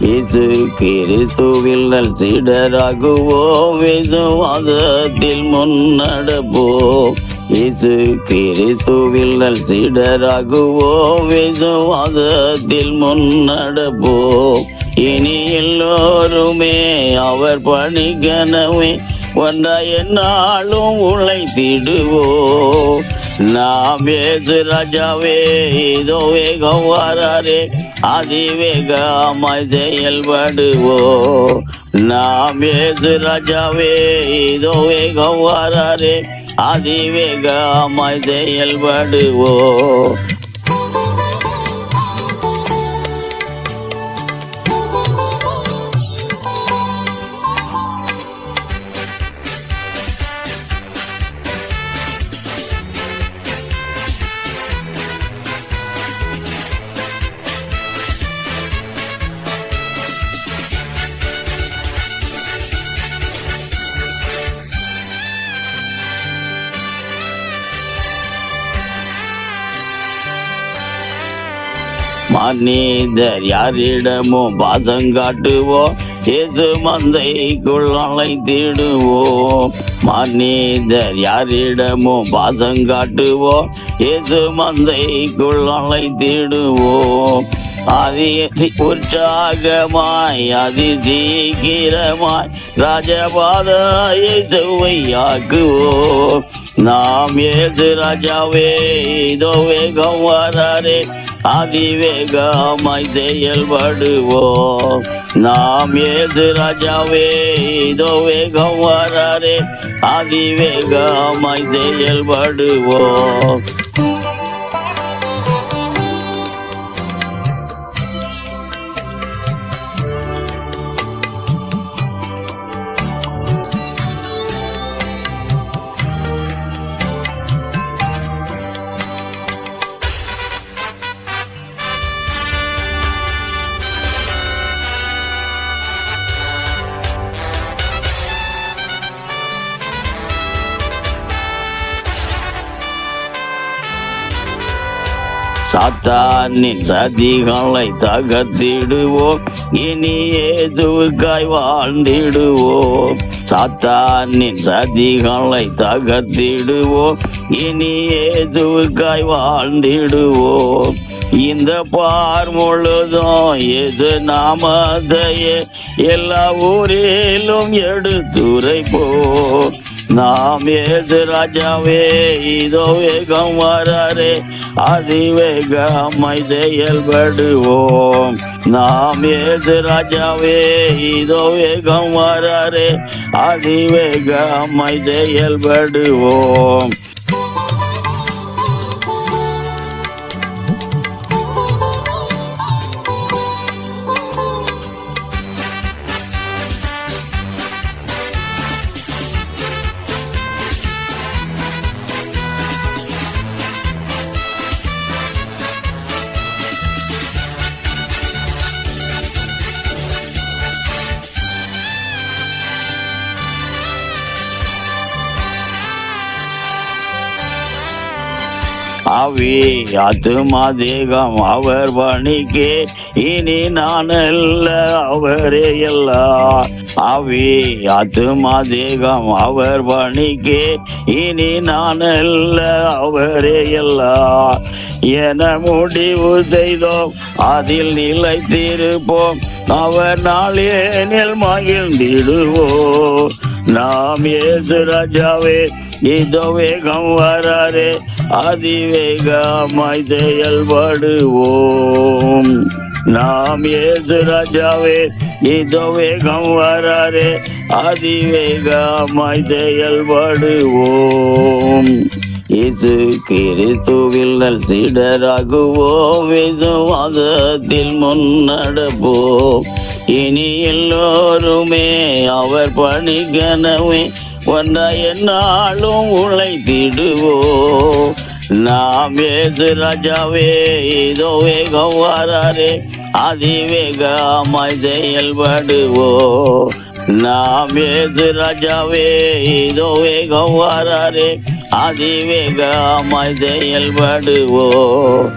இயேசு கிறிஸ்துவில் நல் சீடராகுவோம், விசுவாசத்தில் முன்னடப்போம். இயேசு கிறிஸ்துவில் நல் சீடராகுவோம், விசுவாசத்தில் முன்னடப்போம். இனி எல்லோருமே அவர் பணிக்கனவே ஒன்றாய் என்னாலும் உழைத்திடுவோம். நாம் இயேசு ராஜாவே இதோ வேகம் வராரே, அதிவேகமாய் செயல்படுவோம். நாம் இயேசு ராஜாவே இதோ வேகம் வராரே, அதிவேகமாய் செயல்படுவோம். மனிதர் யாரிடமும் பாசம் காட்டுவோம், இயேசு மந்தைக்குள் அழைத்திடுவோம். மனிதர் யாரிடமும் பாசம் காட்டுவோம், இயேசு மந்தைக்குள் அழைத்திடுவோம். அதி உற்சாகமாய் அதி சீக்கிரமாய் ராஜபாதையை செவ்வையாக்குவோம். நாம் இயேசு ராஜாவே இதோ வேகம் வராரே, அதிவேகமாய் செயல்படுவோம். நாம் இயேசு ராஜாவே இதோ வேகம் வராரே, அதிவேகமாய் செயல்படுவோம். சாத்தானின் சதிகளை தகர்த்திடுவோம், இனி இயேசுவுக்காய் வாழ்ந்திடுவோம். சாத்தானின் சதிகளை தகர்த்திடுவோம், இனி இயேசுவுக்காய் வாழ்ந்திடுவோம். இந்த பார் முழுதும் இயேசு நாமத்தையே எல்லா ஊரிலும் எடுத்துரைப்போம். நாம் இயேசு ராஜாவே இதோ வேகம் வராரே, அதிவேகமாய் செயல்படுவோம். நாம் இயேசு ராஜாவே இதோ வேகம் வராரே, அதிவேகமாய் செயல்படுவோம். ஆவி ஆத்துமா தேகம் அவர் பணிக்கே, இனி நான் அல்ல அவரே எல்லாம். ஆவி ஆத்துமா தேகம் அவர் பணிக்கே, இனி நான் அல்ல அவரே எல்லாம். என முடிவு செய்தோம் அதில் நிலைத்திருப்போம், அவர் நாளேனில் மகிழ்ந்திடுவோம். நாம் இயேசு ராஜாவே இதோ வேகம் வராரே, அதிவேகமாய் செயல்படுவோம். நாம் இயேசு ராஜாவே இதோ வேகம் வராரே, அதிவேகமாய் செயல்படுவோம். இயேசு கிறிஸ்துவில் நல் சீடராகுவோம், விசுவாசத்தில் முன்னடப்போம். இனி எல்லோருமே அவர் பணிக்கனவே ஒன்றாய் என்னாலும் உழைத்திடுவோம். நாம் இயேசு ராஜாவே இதோ வேகம் வராரே, அதிவேகமாய் செயல்படுவோம். நாம் இயேசு ராஜாவே இதோ வேகம் வராரே, அதிவேகமாய் செயல்படுவோம்.